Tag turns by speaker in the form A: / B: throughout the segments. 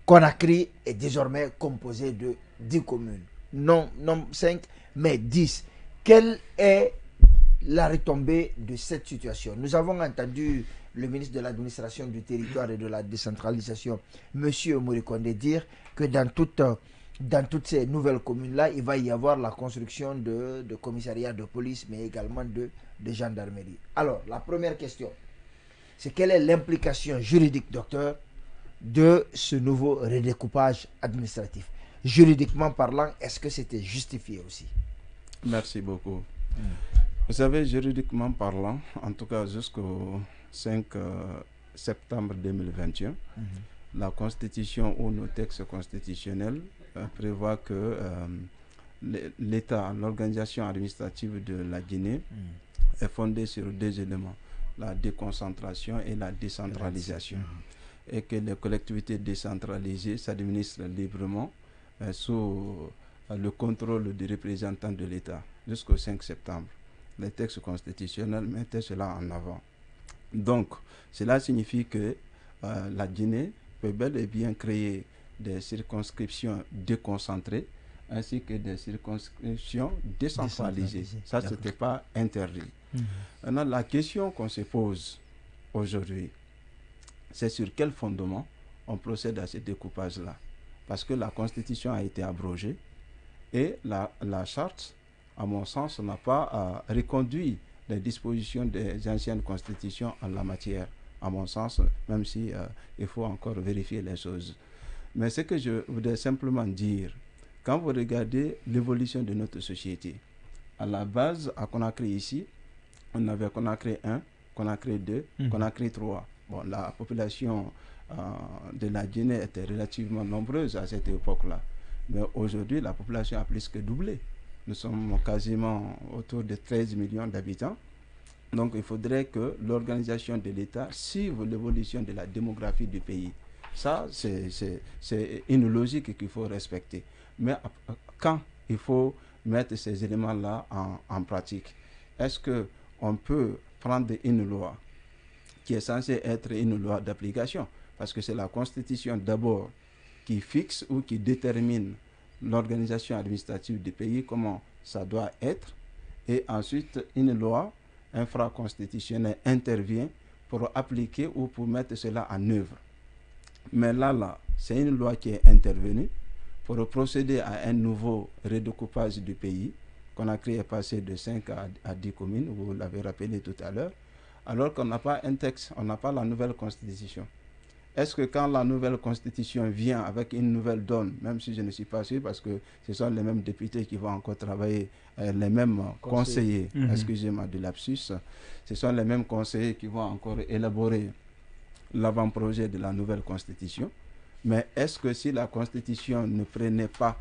A: Conakry est désormais composé de 10 communes. Non 5, mais 10. Quelle est la retombée de cette situation? Nous avons entendu le ministre de l'administration du territoire et de la décentralisation, M. Morikonde, dire que dans toutes ces nouvelles communes-là, il va y avoir la construction de commissariats de police, mais également de gendarmerie. Alors, la première question, c'est quelle est l'implication juridique, docteur, de ce nouveau redécoupage administratif? Juridiquement parlant, est-ce que c'était justifié aussi?
B: Merci beaucoup. Vous savez, juridiquement parlant, en tout cas jusqu'au 5 septembre 2021, la Constitution ou nos textes constitutionnels prévoient que l'État, l'organisation administrative de la Guinée est fondée sur deux éléments, la déconcentration et la décentralisation. Et que les collectivités décentralisées s'administrent librement sous le contrôle des représentants de l'État jusqu'au 5 septembre. Les textes constitutionnels mettaient cela en avant. Donc, cela signifie que la Guinée peut bel et bien créer des circonscriptions déconcentrées ainsi que des circonscriptions décentralisées. Ça, ce n'était pas interdit. Maintenant, la question qu'on se pose aujourd'hui, c'est sur quel fondement on procède à ce découpage-là. Parce que la Constitution a été abrogée et la charte, à mon sens, n'a pas reconduit les dispositions des anciennes constitutions en la matière, à mon sens, même si il faut encore vérifier les choses. Mais ce que je voudrais simplement dire, quand vous regardez l'évolution de notre société, à la base, à Conakry ici, on avait Conakry 1, Conakry 2, Conakry 3. Bon, la population de la Guinée était relativement nombreuse à cette époque-là. Mais aujourd'hui, la population a plus que doublé. Nous sommes quasiment autour de 13 millions d'habitants. Donc, il faudrait que l'organisation de l'État suive l'évolution de la démographie du pays. Ça, c'est une logique qu'il faut respecter. Mais quand il faut mettre ces éléments-là en pratique, est-ce qu'on peut prendre une loi qui est censée être une loi d'application? Parce que c'est la Constitution d'abord qui fixe ou qui détermine l'organisation administrative du pays, comment ça doit être, et ensuite une loi infraconstitutionnelle intervient pour appliquer ou pour mettre cela en œuvre. Mais là, c'est une loi qui est intervenue pour procéder à un nouveau redécoupage du pays. Conakry est passé de 5 à 10 communes, vous l'avez rappelé tout à l'heure, alors qu'on n'a pas un texte, on n'a pas la nouvelle constitution. Est-ce que quand la nouvelle constitution vient avec une nouvelle donne, même si je ne suis pas sûr, parce que ce sont les mêmes députés qui vont encore travailler, les mêmes conseillers, excusez-moi du lapsus, ce sont les mêmes conseillers qui vont encore élaborer l'avant-projet de la nouvelle constitution. Mais est-ce que si la constitution ne prenait pas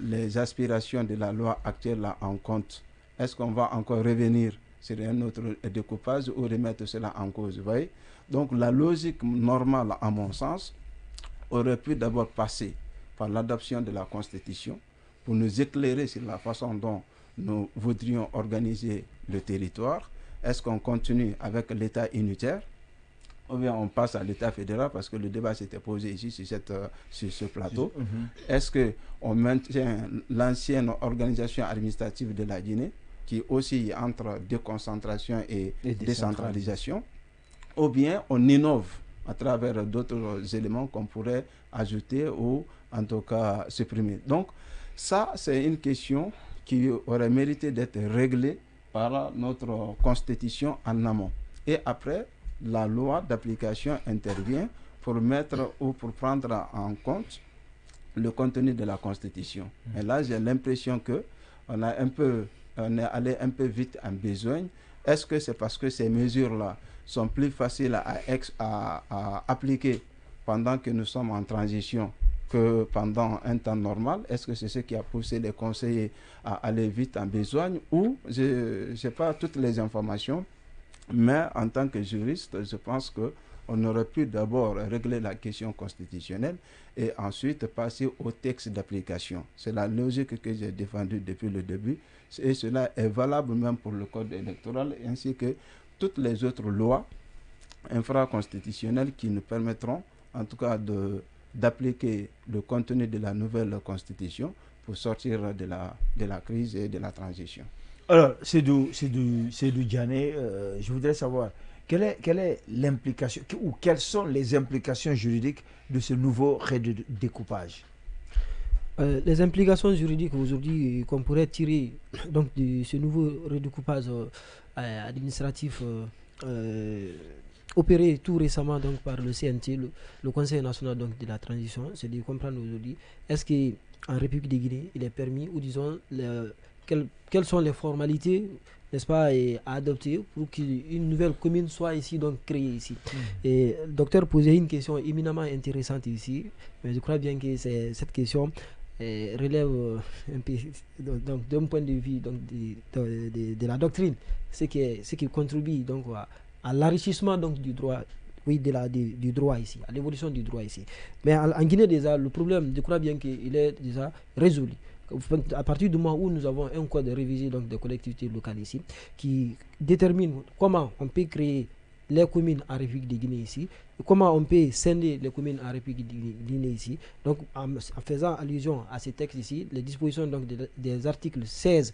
B: les aspirations de la loi actuelle là en compte, est-ce qu'on va encore revenir sur un autre découpage ou remettre cela en cause, vous voyez? Donc la logique normale, à mon sens, aurait pu d'abord passer par l'adoption de la Constitution pour nous éclairer sur la façon dont nous voudrions organiser le territoire. Est-ce qu'on continue avec l'État unitaire ou bien on passe à l'État fédéral, parce que le débat s'était posé ici sur ce plateau. Est-ce qu'on maintient l'ancienne organisation administrative de la Guinée, qui oscille entre déconcentration et décentralisation, ou bien on innove à travers d'autres éléments qu'on pourrait ajouter ou en tout cas supprimer. Donc ça, c'est une question qui aurait mérité d'être réglée par notre constitution en amont. Et après, la loi d'application intervient pour mettre ou pour prendre en compte le contenu de la constitution. Et là, j'ai l'impression que on est allé un peu vite en besogne. Est-ce que c'est parce que ces mesures-là sont plus faciles à appliquer pendant que nous sommes en transition que pendant un temps normal? Est-ce que c'est ce qui a poussé les conseillers à aller vite en besogne? Ou, je n'ai pas toutes les informations, mais en tant que juriste, je pense qu'on aurait pu d'abord régler la question constitutionnelle et ensuite passer au texte d'application. C'est la logique que j'ai défendue depuis le début et cela est valable même pour le code électoral ainsi que toutes les autres lois infraconstitutionnelles qui nous permettront en tout cas d'appliquer le contenu de la nouvelle constitution pour sortir de la crise et de la transition.
A: Alors, Seydou Diané, je voudrais savoir quelle est l'implication ou quelles sont les implications juridiques de ce nouveau redécoupage?
C: Les implications juridiques aujourd'hui qu'on pourrait tirer donc, de ce nouveau redécoupage administratif opéré tout récemment donc, par le CNT, le Conseil national donc, de la transition, c'est de comprendre aujourd'hui est-ce qu'en République de Guinée, il est permis ou disons quelles sont les formalités, n'est-ce pas, à adopter pour qu'une nouvelle commune soit ici, donc créée ici. Et le docteur posait une question éminemment intéressante ici, mais je crois bien que cette question relève un peu d'un point de vue donc, de la doctrine, ce qui contribue donc à l'enrichissement donc du droit. Oui, du droit ici, à l'évolution du droit ici. Mais en Guinée déjà, le problème, je crois bien qu'il est déjà résolu. À partir du moment où nous avons un code révisé donc, des collectivités locales ici, qui détermine comment on peut créer les communes en République de Guinée ici, et comment on peut scinder les communes en République de Guinée ici. Donc, en faisant allusion à ces textes ici, les dispositions donc, des articles 16,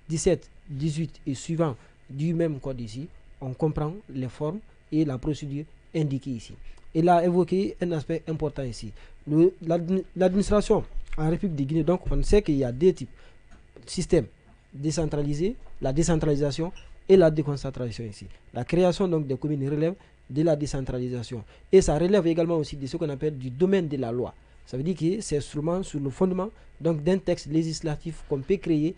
C: 17, 18 et suivants du même code ici, on comprend les formes et la procédure indiquée ici. Il a évoqué un aspect important ici. L'administration en République de Guinée, donc on sait qu'il y a deux types de systèmes décentralisés, la décentralisation et la déconcentration ici. La création donc des communes relève de la décentralisation et ça relève également aussi de ce qu'on appelle du domaine de la loi. Ça veut dire que c'est seulement sur le fondement donc d'un texte législatif qu'on peut créer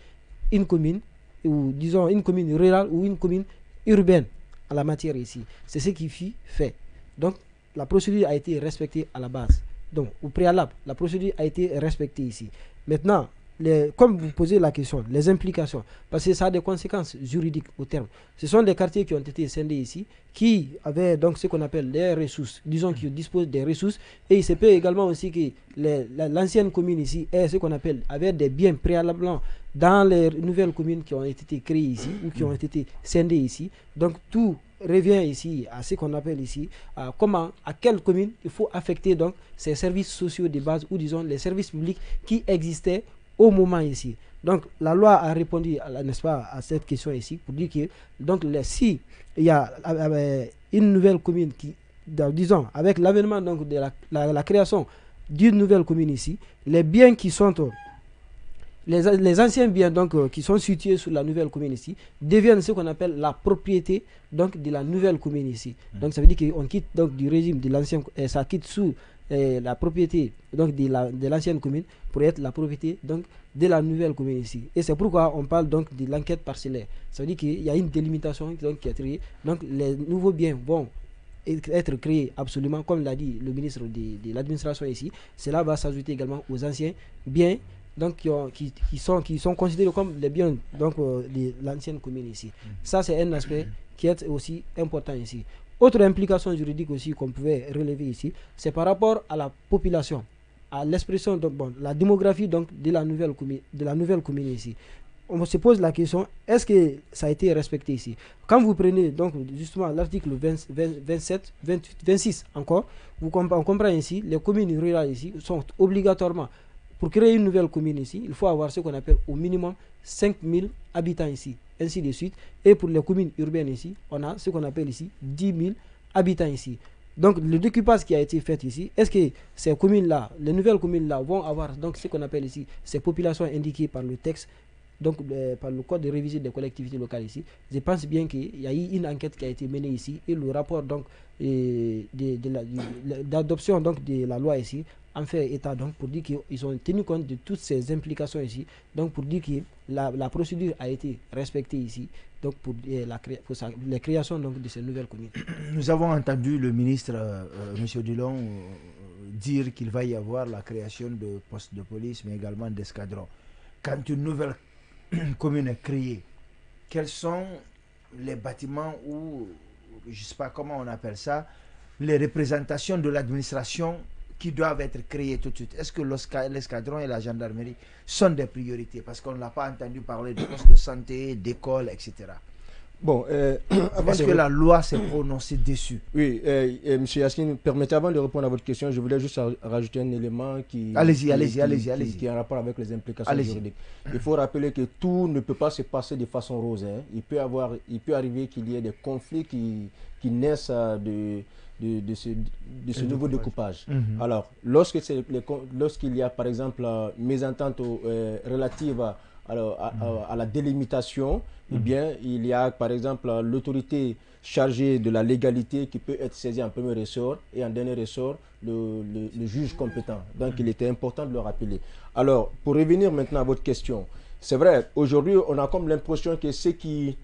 C: une commune ou disons une commune rurale ou une commune urbaine à la matière ici. C'est ce qui fut fait. Donc la procédure a été respectée à la base. Donc, au préalable, la procédure a été respectée ici. Maintenant, comme vous posez la question, les implications, parce que ça a des conséquences juridiques au terme. Ce sont des quartiers qui ont été scindés ici, qui avaient donc ce qu'on appelle les ressources, disons qu'ils disposent des ressources, et il se peut également aussi que l'ancienne commune ici ait ce qu'on appelle, avait des biens préalablement dans les nouvelles communes qui ont été créées ici, ou qui ont été scindées ici. Donc, tout revient ici à ce qu'on appelle ici à quelle commune il faut affecter donc ces services sociaux de base ou disons les services publics qui existaient au moment ici. Donc la loi a répondu n'est-ce pas, à cette question ici pour dire que donc si il y a une nouvelle commune qui disons avec l'avènement donc de la création d'une nouvelle commune ici, les biens qui sont les anciens biens donc, qui sont situés sur la nouvelle commune ici deviennent ce qu'on appelle la propriété donc, de la nouvelle commune ici. Donc ça veut dire qu'on quitte donc, du régime de l'ancien, ça quitte sous la propriété donc, de l'ancienne commune pour être la propriété donc, de la nouvelle commune ici. Et c'est pourquoi on parle donc de l'enquête parcellaire. Ça veut dire qu'il y a une délimitation donc, qui est créée. Donc les nouveaux biens vont être créés absolument, comme l'a dit le ministre de l'administration ici. Cela va s'ajouter également aux anciens biens donc qui sont considérés comme les biens donc de l'ancienne commune ici. Ça c'est un aspect qui est aussi important ici. Autre implication juridique aussi qu'on pouvait relever ici, c'est par rapport à la population, à l'expression donc la démographie donc de la nouvelle commune ici. On se pose la question, est-ce que ça a été respecté ici? Quand vous prenez donc justement l'article 27, 26 encore, on comprend ici, les communes rurales ici sont obligatoirement, pour créer une nouvelle commune ici, il faut avoir ce qu'on appelle au minimum 5000 habitants ici, ainsi de suite. Et pour les communes urbaines ici, on a ce qu'on appelle ici 10 000 habitants ici. Donc le découpage qui a été fait ici, est-ce que ces communes-là, les nouvelles communes-là vont avoir donc ce qu'on appelle ici ces populations indiquées par le texte, donc par le code de révision des collectivités locales ici? Je pense bien qu'il y a eu une enquête qui a été menée ici et le rapport donc d'adoption donc de la loi ici en fait état donc pour dire qu'ils ont tenu compte de toutes ces implications ici, donc pour dire que la procédure a été respectée ici, donc pour la création donc de ces nouvelles communes.
A: Nous avons entendu le ministre M. Dillon dire qu'il va y avoir la création de postes de police mais également d'escadrons. Quand une nouvelle commune est créée, quels sont les bâtiments ou je ne sais pas comment on appelle ça, les représentations de l'administration qui doivent être créées tout de suite? Est-ce que l'escadron et la gendarmerie sont des priorités? Parce qu'on n'a pas entendu parler de postes de santé, d'école, etc.
D: Bon,
A: est-ce que la loi s'est prononcée dessus?
D: Oui, M. Yassine, permettez avant de répondre à votre question, je voulais juste rajouter un élément qui est en rapport avec les implications juridiques. Il faut rappeler que tout ne peut pas se passer de façon rose. Hein. Il peut arriver qu'il y ait des conflits qui naissent de ce nouveau découpage. Alors, lorsqu'il y a par exemple mésentente relative à la délimitation, eh bien, il y a par exemple l'autorité chargée de la légalité qui peut être saisie en premier ressort et en dernier ressort le juge compétent. Donc il était important de le rappeler. Alors, pour revenir maintenant à votre question, c'est vrai, aujourd'hui on a comme l'impression que ce qui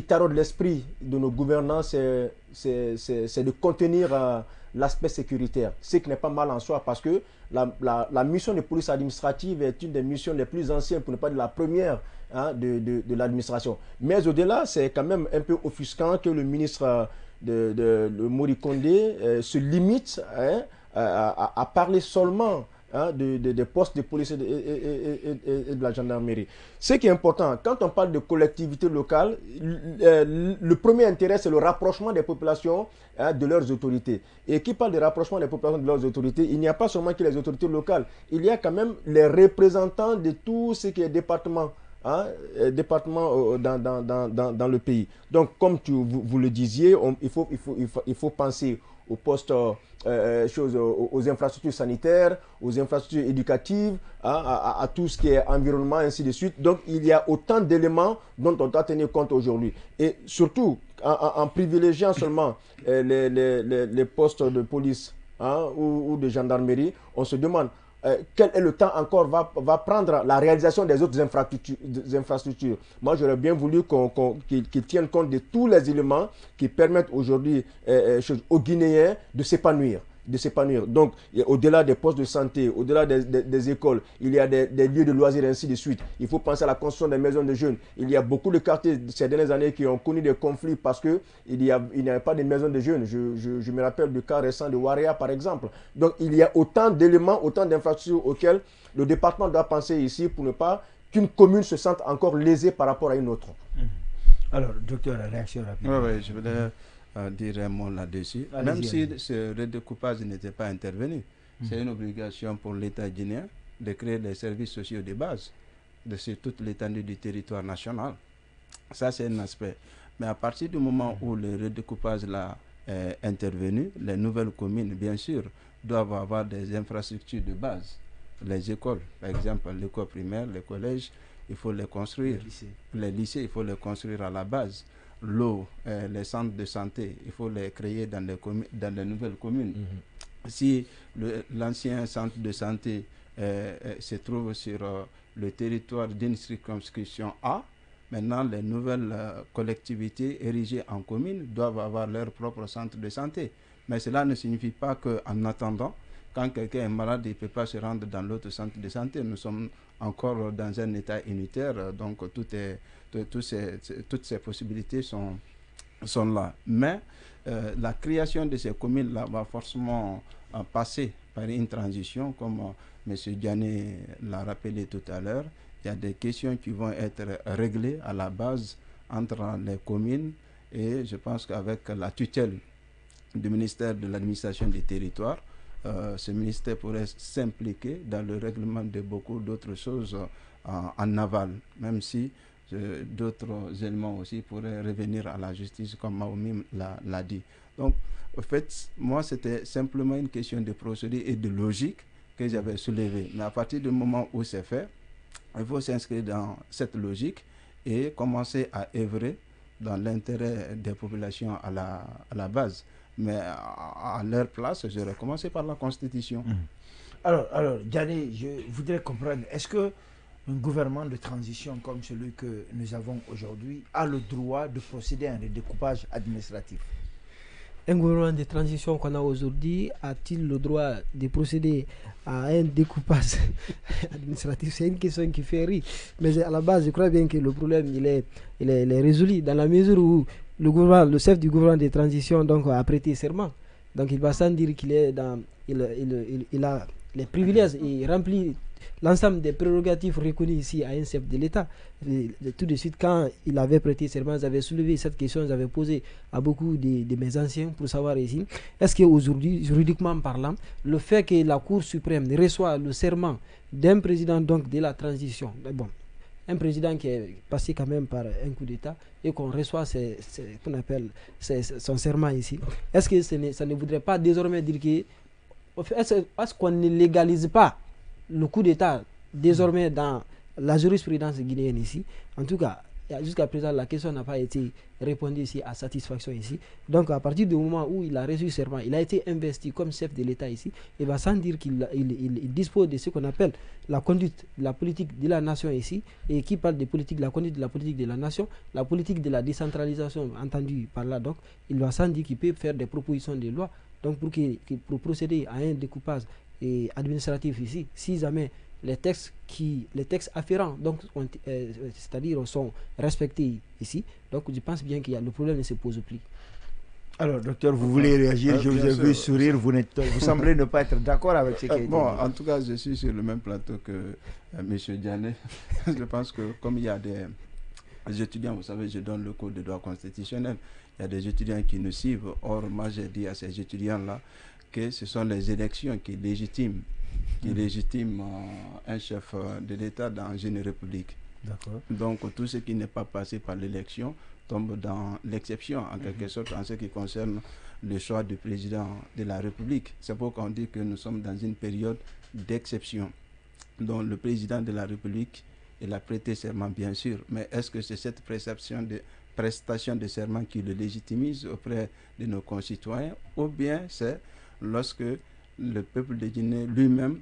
D: taraude l'esprit de nos gouvernants, c'est de contenir l'aspect sécuritaire, ce qui n'est pas mal en soi parce que la mission de police administrative est une des missions les plus anciennes, pour ne pas dire la première, hein, de l'administration. Mais au-delà, c'est quand même un peu offusquant que le ministre de Mori Kondé se limite, hein, à parler seulement, hein, des postes de police et de la gendarmerie. Ce qui est important, quand on parle de collectivité locale, le premier intérêt, c'est le rapprochement des populations, hein, de leurs autorités. Et qui parle de rapprochement des populations de leurs autorités, il n'y a pas seulement que les autorités locales, il y a quand même les représentants de tout ce qui est département. Hein, dans le pays. Donc, comme vous le disiez, il faut penser aux postes, aux infrastructures sanitaires, aux infrastructures éducatives, hein, à tout ce qui est environnement, ainsi de suite. Donc, il y a autant d'éléments dont on doit tenir compte aujourd'hui. Et surtout, en privilégiant seulement les postes de police, hein, ou de gendarmerie, on se demande quel est le temps encore va prendre la réalisation des autres infrastructures. Moi, j'aurais bien voulu qu'ils tiennent compte de tous les éléments qui permettent aujourd'hui aux Guinéens de s'épanouir. Donc, au-delà des postes de santé, au-delà des écoles, il y a des lieux de loisirs, ainsi de suite. Il faut penser à la construction des maisons de jeunes. Il y a beaucoup de quartiers ces dernières années qui ont connu des conflits parce qu'il n'y avait pas de maisons de jeunes. Je me rappelle du cas récent de Waria, par exemple. Donc, il y a autant d'éléments, autant d'infrastructures auxquelles le département doit penser ici pour ne pas qu'une commune se sente encore lésée par rapport à une autre.
A: Alors, docteur, la réaction rapide.
B: Oui, je voulais dire un mot là-dessus. Même si ce redécoupage n'était pas intervenu, c'est une obligation pour l'État guinéen de créer des services sociaux de base sur toute l'étendue du territoire national. Ça, c'est un aspect. Mais à partir du moment où le redécoupage là est intervenu, les nouvelles communes, bien sûr, doivent avoir des infrastructures de base. Les écoles, par exemple, l'école primaire, les collèges, il faut les construire. Les lycées, il faut les construire à la base. L'eau, les centres de santé, il faut les créer dans les nouvelles communes. Si l'ancien centre de santé se trouve sur le territoire d'une circonscription A, maintenant les nouvelles collectivités érigées en communes doivent avoir leur propre centre de santé. Mais cela ne signifie pas qu'en attendant, quand quelqu'un est malade, il ne peut pas se rendre dans l'autre centre de santé. Nous sommes encore dans un état unitaire, donc toutes ces possibilités sont là. Mais la création de ces communes-là va forcément passer par une transition, comme M. Diané l'a rappelé tout à l'heure. Il y a des questions qui vont être réglées à la base entre les communes, et je pense qu'avec la tutelle du ministère de l'administration des territoires, ce ministère pourrait s'impliquer dans le règlement de beaucoup d'autres choses en aval, même si d'autres éléments aussi pourraient revenir à la justice, comme Maoumi l'a dit. Donc, en fait, moi, c'était simplement une question de procédure et de logique que j'avais soulevée. Mais à partir du moment où c'est fait, il faut s'inscrire dans cette logique et commencer à œuvrer dans l'intérêt des populations à la base. Mais à leur place, j'aurais commencé par la Constitution.
A: Alors, Diané, je voudrais comprendre, est-ce que un gouvernement de transition comme celui que nous avons aujourd'hui a le droit de procéder à un découpage administratif?
C: Un gouvernement de transition qu'on a aujourd'hui a-t-il le droit de procéder à un découpage administratif? C'est une question qui fait rire. Mais à la base, je crois bien que le problème il est résolu dans la mesure où le chef du gouvernement de transition donc, a prêté serment. Donc il va sans dire qu'il est il les privilèges et remplit l'ensemble des prérogatives reconnues ici à un chef de l'État. Tout de suite, quand il avait prêté serment, j'avais soulevé cette question, j'avais posé à beaucoup de mes anciens pour savoir ici, est-ce qu'aujourd'hui, juridiquement parlant, le fait que la Cour suprême reçoit le serment d'un président donc de la transition, bon, un président qui est passé quand même par un coup d'État et qu'on reçoit qu'on appelle son serment ici, est-ce que ça ne voudrait pas désormais dire que est-ce qu'on ne légalise pas le coup d'État désormais dans la jurisprudence guinéenne ici? En tout cas, jusqu'à présent, la question n'a pas été répondue ici à satisfaction ici. Donc, à partir du moment où il a reçu serment, il a été investi comme chef de l'État ici, et va sans dire qu'il dispose de ce qu'on appelle la conduite, la politique de la nation ici, et qui parle de politique, la conduite de la politique de la nation, la politique de la décentralisation entendue par là. Donc, il va sans dire qu'il peut faire des propositions de loi, donc pour procéder à un découpage administratif ici, si jamais les textes afférents, donc c'est-à-dire sont respectés ici, donc je pense bien qu'il y a le problème ne se pose plus.
A: Alors, docteur, vous voulez réagir? Je vous ai vu sourire, vous semblez ne pas être d'accord avec ce qui a été dit.
B: Bon, en tout cas, je suis sur le même plateau que M. Diané. Je pense que comme il y a des étudiants, vous savez, je donne le cours de droit constitutionnel, il y a des étudiants qui nous suivent. Or, moi, j'ai dit à ces étudiants-là que ce sont les élections qui légitiment un chef de l'État dans une république. Donc tout ce qui n'est pas passé par l'élection tombe dans l'exception en quelque sorte en ce qui concerne le choix du président de la République. C'est pourquoi on dit que nous sommes dans une période d'exception. Donc le président de la République, il a prêté serment bien sûr, mais est-ce que c'est cette prestation de serment qui le légitimise auprès de nos concitoyens, ou bien c'est lorsque le peuple de Guinée lui-même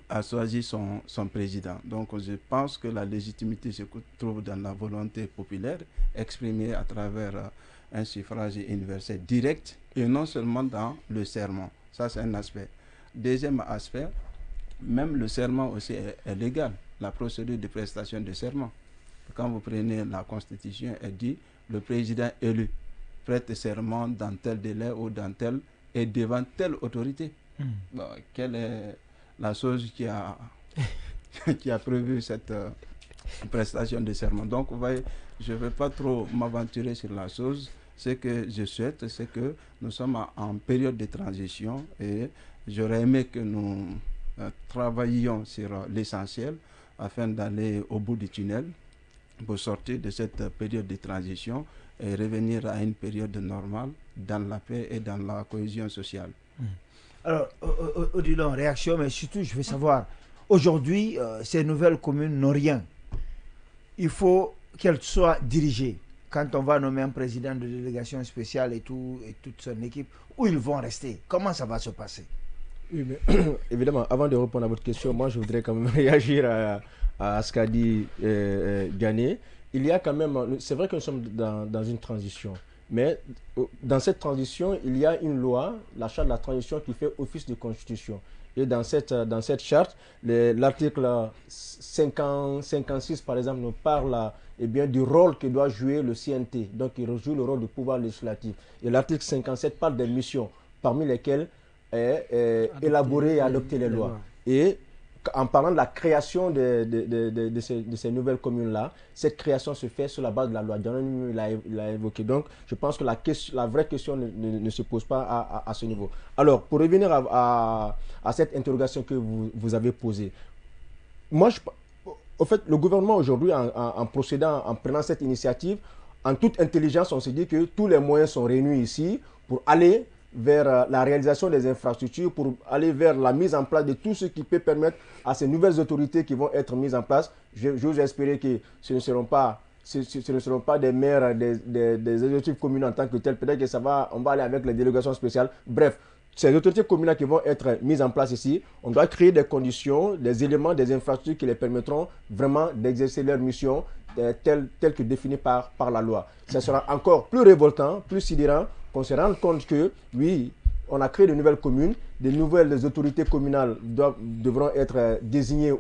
B: a choisi son président. Donc je pense que la légitimité se trouve dans la volonté populaire exprimée à travers un suffrage universel direct et non seulement dans le serment. Ça, c'est un aspect. Deuxième aspect, même le serment aussi est légal, la procédure de prestation de serment. Quand vous prenez la Constitution, elle dit le président élu prête serment dans tel délai ou dans tel et devant telle autorité. Bon, quelle est la chose qui a prévu cette prestation de serment? Donc, vous voyez, je ne vais pas trop m'aventurer sur la chose. Ce que je souhaite, c'est que nous sommes en période de transition et j'aurais aimé que nous travaillions sur l'essentiel afin d'aller au bout du tunnel pour sortir de cette période de transition et revenir à une période normale dans la paix et dans la cohésion sociale.
A: Alors, Odilon, réaction, mais surtout, je veux savoir, aujourd'hui, ces nouvelles communes n'ont rien. Il faut qu'elles soient dirigées. Quand on va nommer un président de délégation spéciale et toute son équipe, où ils vont rester? Comment ça va se passer?
D: Oui, mais évidemment, avant de répondre à votre question, moi, je voudrais quand même réagir à ce qu'a dit Diané. Il y a quand même, c'est vrai que nous sommes dans une transition. Mais dans cette transition, il y a une loi, la charte de la transition, qui fait office de constitution. Et dans cette charte, l'article 56, par exemple, nous parle du rôle que doit jouer le CNT. Donc, il joue le rôle du pouvoir législatif. Et l'article 57 parle des missions, parmi lesquelles élaborer et adopter les lois. Et en parlant de la création de ces nouvelles communes-là, cette création se fait sur la base de la loi. Il l'a évoqué. Donc, je pense que la vraie question ne se pose pas à ce niveau. Alors, pour revenir à cette interrogation que vous avez posée, moi, au fait, le gouvernement aujourd'hui, en procédant, en prenant cette initiative, en toute intelligence, on se dit que tous les moyens sont réunis ici pour aller vers la réalisation des infrastructures, pour aller vers la mise en place de tout ce qui peut permettre à ces nouvelles autorités qui vont être mises en place. J'ose espérer que ce ne seront pas des maires, des exécutifs communaux en tant que tels. Peut-être que on va aller avec les délégations spéciales. Bref, ces autorités communales qui vont être mises en place ici, on doit créer des conditions, des éléments, des infrastructures qui les permettront vraiment d'exercer leur mission telle que définie par la loi. Ça sera encore plus révoltant, plus sidérant, qu'on se rende compte que, oui, on a créé de nouvelles communes, de nouvelles autorités communales devront être désignées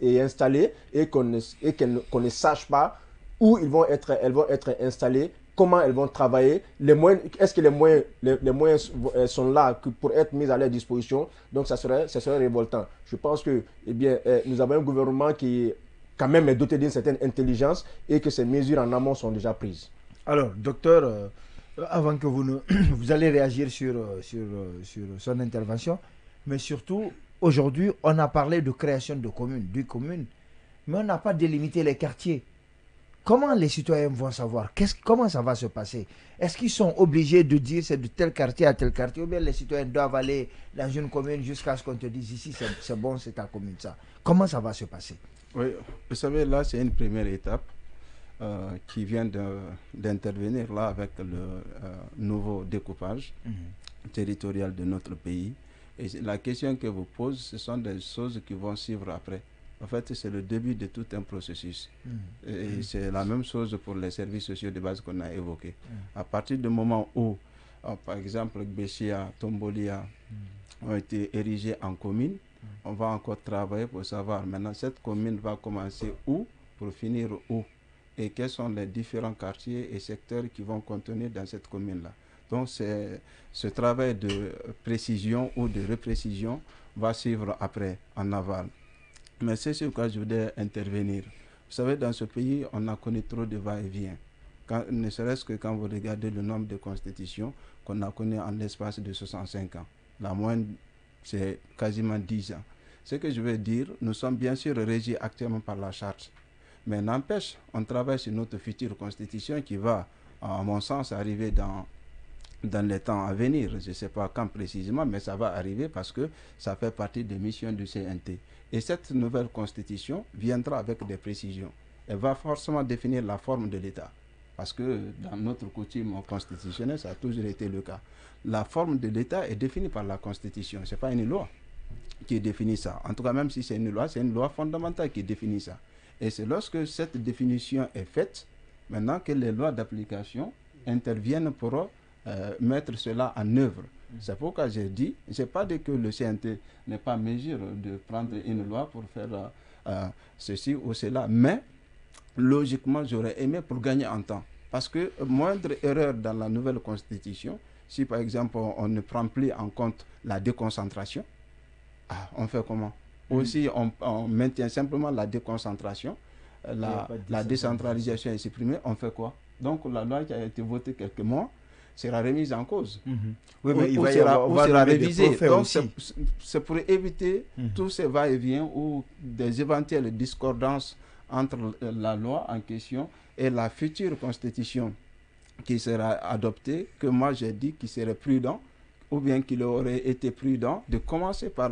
D: et installées et qu'on ne sache pas où elles vont être installées, comment elles vont travailler, est-ce que les moyens sont là pour être mis à leur disposition. Donc ça serait révoltant. Je pense que nous avons un gouvernement qui quand même est doté d'une certaine intelligence et que ces mesures en amont sont déjà prises.
A: Alors, docteur, avant que vous allez réagir sur son intervention, mais surtout, aujourd'hui, on a parlé de création de communes, mais on n'a pas délimité les quartiers. Comment les citoyens vont savoir? Comment ça va se passer? Est-ce qu'ils sont obligés de dire c'est de tel quartier à tel quartier, ou bien les citoyens doivent aller dans une commune jusqu'à ce qu'on te dise ici c'est bon, c'est ta commune ça? Comment ça va se passer?
B: Oui, vous savez, là c'est une première étape qui vient d'intervenir là avec le nouveau découpage territorial de notre pays. Et la question que vous posez, ce sont des choses qui vont suivre après. En fait, c'est le début de tout un processus. Et c'est la même chose pour les services sociaux de base qu'on a évoqués. À partir du moment où, par exemple, Béchia, Tombolia ont été érigés en commune, on va encore travailler pour savoir maintenant cette commune va commencer où pour finir où et quels sont les différents quartiers et secteurs qui vont contenir dans cette commune-là. Donc, ce travail de précision ou de reprécision va suivre après, en aval. Mais c'est sur quoi je voudrais intervenir. Vous savez, dans ce pays, on a connu trop de va-et-vient. Ne serait-ce que quand vous regardez le nombre de constitutions qu'on a connu en l'espace de 65 ans. La moyenne, c'est quasiment 10 ans. Ce que je veux dire, nous sommes bien sûr régis actuellement par la charte. Mais n'empêche, on travaille sur notre future constitution qui va, à mon sens, arriver dans les temps à venir. Je ne sais pas quand précisément, mais ça va arriver parce que ça fait partie des missions du CNT. Et cette nouvelle constitution viendra avec des précisions. Elle va forcément définir la forme de l'État. Parce que dans notre coutume constitutionnelle, ça a toujours été le cas. La forme de l'État est définie par la Constitution. Ce n'est pas une loi qui définit ça. En tout cas, même si c'est une loi fondamentale qui définit ça. Et c'est lorsque cette définition est faite, maintenant que les lois d'application interviennent pour mettre cela en œuvre. C'est pourquoi j'ai dit, je n'ai pas dit que le CNT n'est pas en mesure de prendre une loi pour faire ceci ou cela, mais logiquement, j'aurais aimé pour gagner en temps. Parce que moindre erreur dans la nouvelle constitution, si par exemple on ne prend plus en compte la déconcentration, on fait comment? Aussi, on maintient simplement la déconcentration, la décentralisation est supprimée, on fait quoi? Donc la loi qui a été votée quelques mois sera remise en cause.
A: Oui, mais
B: ou sera révisée. Donc c'est pour éviter tous ces va-et-vient ou des éventuelles discordances entre la loi en question et la future constitution qui sera adoptée, que moi j'ai dit qu'il serait prudent, ou bien qu'il aurait été prudent de commencer par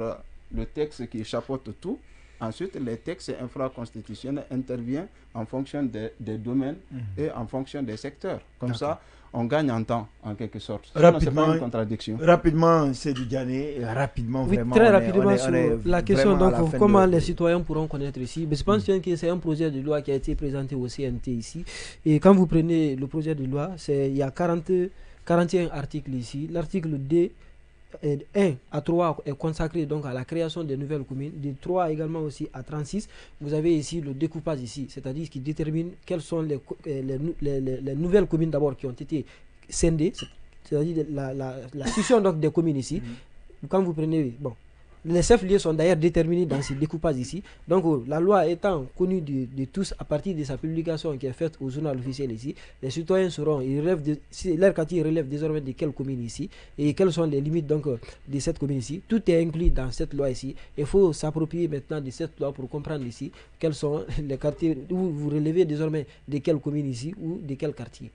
B: le texte qui chapeaute tout. Ensuite, les textes infraconstitutionnels interviennent en fonction des domaines et en fonction des secteurs. Comme ça, on gagne en temps, en quelque sorte.
A: Rapidement,
B: c'est pas une contradiction.
A: Rapidement, c'est du Diané, rapidement,
C: oui,
A: vraiment.
C: Très rapidement sur la question, donc, comment les citoyens pourront connaître ici. Mais je pense que c'est un projet de loi qui a été présenté au CNT ici. Et quand vous prenez le projet de loi, il y a 41 articles ici. L'article 2, 1 à 3 est consacré donc à la création de nouvelles communes. De 3 également aussi à 36, vous avez ici le découpage ici, c'est-à-dire qui détermine quelles sont les nouvelles communes d'abord qui ont été scindées, c'est-à-dire la scission donc des communes ici. Quand vous prenez, bon, les chefs-lieux sont d'ailleurs déterminés dans ce découpage ici. Donc la loi étant connue de tous à partir de sa publication qui est faite au journal officiel ici, les citoyens sauront, leur quartier relève désormais de quelle commune ici et quelles sont les limites donc de cette commune ici. Tout est inclus dans cette loi ici. Il faut s'approprier maintenant de cette loi pour comprendre ici quels sont les quartiers où vous relevez désormais de quelle commune ici ou de quel quartier.